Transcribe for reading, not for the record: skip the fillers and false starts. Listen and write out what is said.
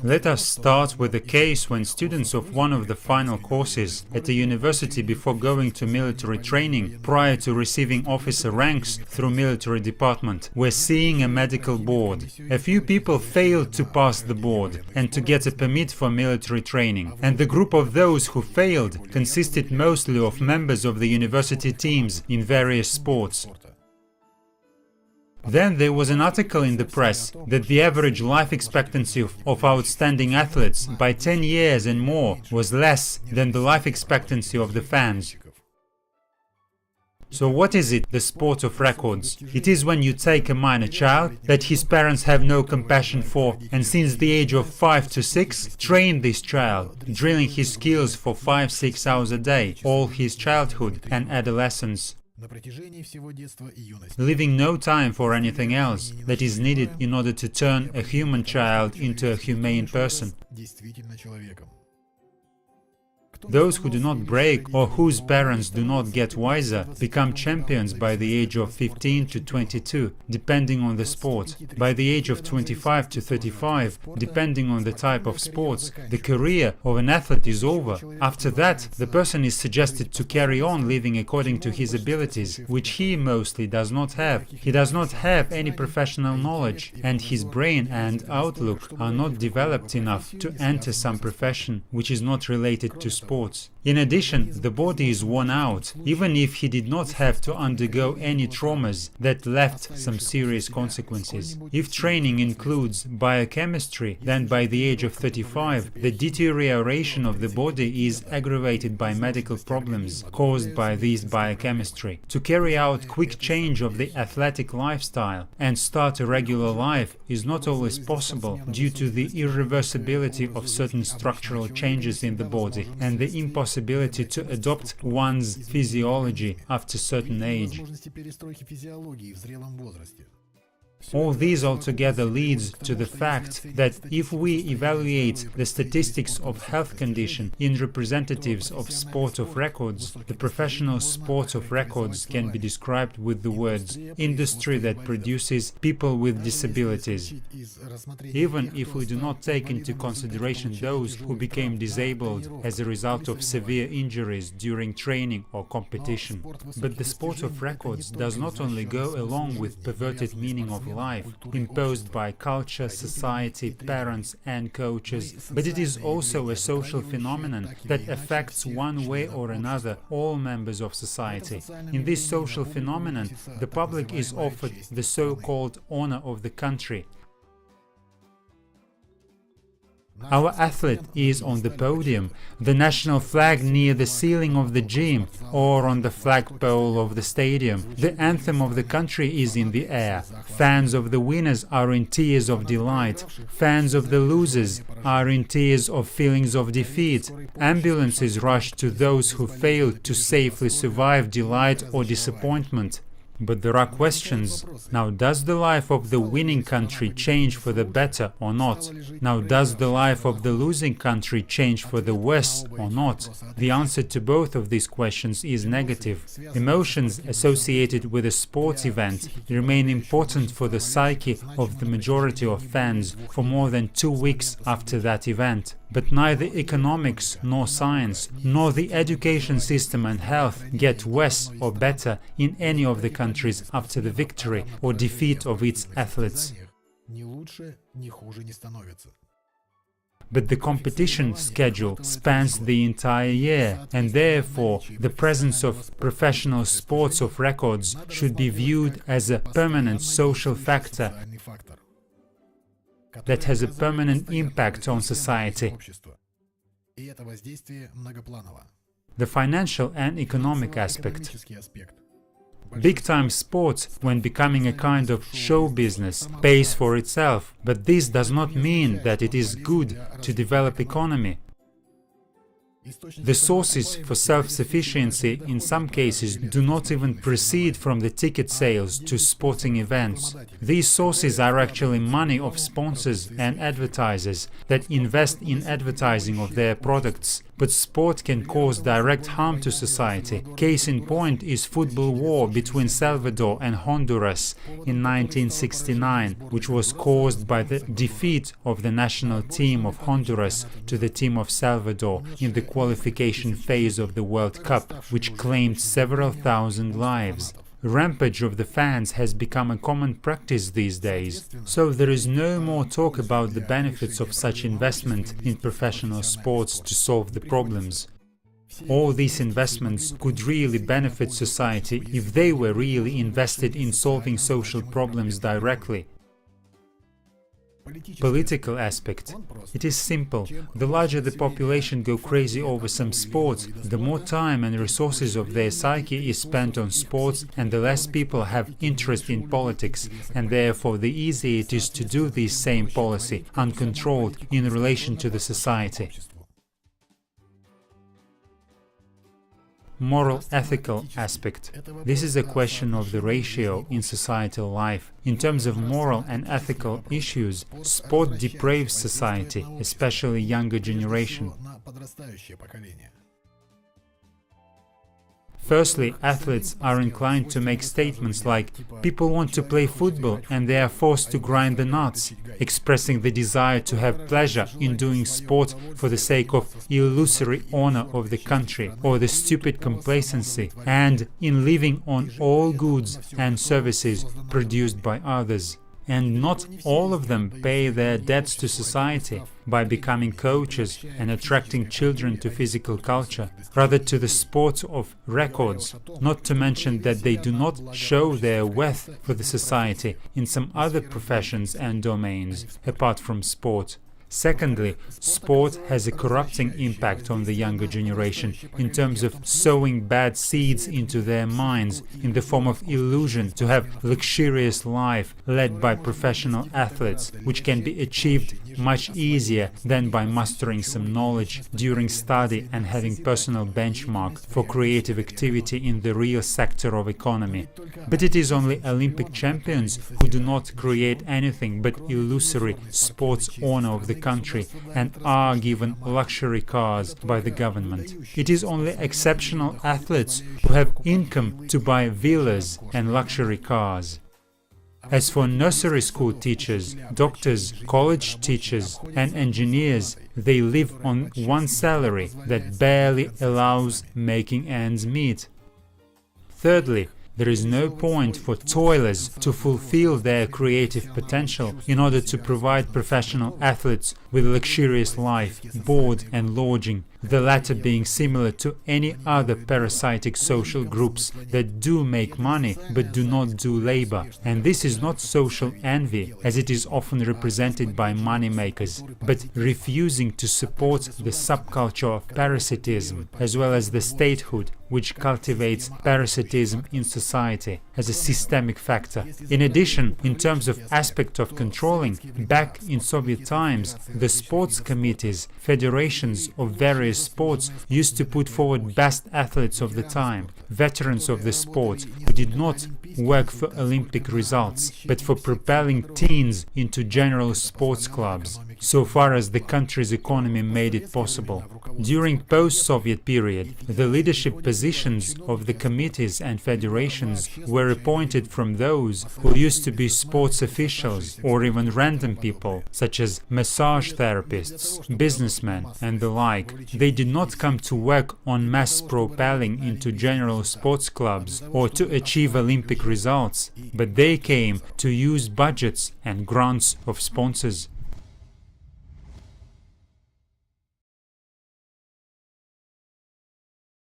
Let us start with the case when students of one of the final courses at a university before going to military training, prior to receiving officer ranks through military department, were seeing a medical board. A few people failed to pass the board and to get a permit for military training, and the group of those who failed consisted mostly of members of the university teams in various sports. Then there was an article in the press that the average life expectancy of outstanding athletes by 10 years and more was less than the life expectancy of the fans. So what is it, the sport of records? It is when you take a minor child that his parents have no compassion for, and since the age of 5 to 6, train this child, drilling his skills for 5-6 hours a day, all his childhood and adolescence, leaving no time for anything else that is needed in order to turn a human child into a humane person. Those who do not break or whose parents do not get wiser become champions by the age of 15 to 22, depending on the sport. By the age of 25 to 35, depending on the type of sports, the career of an athlete is over. After that, the person is suggested to carry on living according to his abilities, which he mostly does not have. He does not have any professional knowledge, and his brain and outlook are not developed enough to enter some profession which is not related to sports. In addition, the body is worn out, even if he did not have to undergo any traumas that left some serious consequences. If training includes biochemistry, then by the age of 35, the deterioration of the body is aggravated by medical problems caused by this biochemistry. To carry out quick change of the athletic lifestyle and start a regular life is not always possible due to the irreversibility of certain structural changes in the body and the impossibility to adopt one's physiology after a certain age. All these altogether leads to the fact that if we evaluate the statistics of health condition in representatives of sport of records, the professional sport of records can be described with the words industry that produces people with disabilities. Even if we do not take into consideration those who became disabled as a result of severe injuries during training or competition. But the sport of records does not only go along with perverted meaning of life imposed by culture, society, parents and coaches, but it is also a social phenomenon that affects one way or another all members of society. In this social phenomenon, the public is offered the so-called honor of the country. Our athlete is on the podium, the national flag near the ceiling of the gym or on the flagpole of the stadium. The anthem of the country is in the air. Fans of the winners are in tears of delight. Fans of the losers are in tears of feelings of defeat. Ambulances rush to those who failed to safely survive delight or disappointment. But there are questions. Now, does the life of the winning country change for the better or not? Now, does the life of the losing country change for the worse or not? The answer to both of these questions is negative. Emotions associated with a sports event remain important for the psyche of the majority of fans for more than 2 weeks after that event. But neither economics nor science, nor the education system and health get worse or better in any of the countries after the victory or defeat of its athletes. But the competition schedule spans the entire year, and therefore the presence of professional sports of records should be viewed as a permanent social factor that has a permanent impact on society. The financial and economic aspect. Big-time sports, when becoming a kind of show business, pays for itself, but this does not mean that it is good to develop economy. The sources for self-sufficiency in some cases do not even proceed from the ticket sales to sporting events. These sources are actually money of sponsors and advertisers that invest in advertising of their products but sport can cause direct harm to society. Case in point is football war between Salvador and Honduras in 1969, which was caused by the defeat of the national team of Honduras to the team of Salvador in the qualification phase of the World Cup, which claimed several thousand lives. Rampage of the fans has become a common practice these days, so there is no more talk about the benefits of such investment in professional sports to solve the problems. All these investments could really benefit society if they were really invested in solving social problems directly. Political aspect. It is simple. The larger the population go crazy over some sports, the more time and resources of their psyche is spent on sports, and the less people have interest in politics, and therefore the easier it is to do this same policy, uncontrolled, in relation to the society. Moral ethical aspect. This is a question of the ratio in societal life. In terms of moral and ethical issues, sport depraves society, especially younger generation. Firstly, athletes are inclined to make statements like, "People want to play football and they are forced to grind the nuts," expressing the desire to have pleasure in doing sport for the sake of illusory honor of the country or the stupid complacency, and in living on all goods and services produced by others. And not all of them pay their debts to society by becoming coaches and attracting children to physical culture, rather to the sport of records, not to mention that they do not show their worth for the society in some other professions and domains, apart from sport. Secondly, sport has a corrupting impact on the younger generation in terms of sowing bad seeds into their minds in the form of illusion to have luxurious life led by professional athletes, which can be achieved much easier than by mastering some knowledge during study and having personal benchmark for creative activity in the real sector of economy. But it is only Olympic champions who do not create anything but illusory sports honor of the country and are given luxury cars by the government. It is only exceptional athletes who have income to buy villas and luxury cars. As for nursery school teachers, doctors, college teachers and engineers, they live on one salary that barely allows making ends meet. Thirdly, there is no point for toilers to fulfill their creative potential in order to provide professional athletes with luxurious life, board and lodging, the latter being similar to any other parasitic social groups that do make money but do not do labor. And this is not social envy, as it is often represented by moneymakers, but refusing to support the subculture of parasitism, as well as the statehood, which cultivates parasitism in society as a systemic factor. In addition, in terms of aspect of controlling, back in Soviet times, the sports committees, federations of various sports used to put forward best athletes of the time, veterans of the sport, who did not work for Olympic results, but for propelling teens into general sports clubs, so far as the country's economy made it possible. During post-Soviet period, the leadership positions of the committees and federations were appointed from those who used to be sports officials or even random people, such as massage therapists, businessmen and the like. They did not come to work on mass propelling into general sports clubs or to achieve Olympic results, but they came to use budgets and grants of sponsors.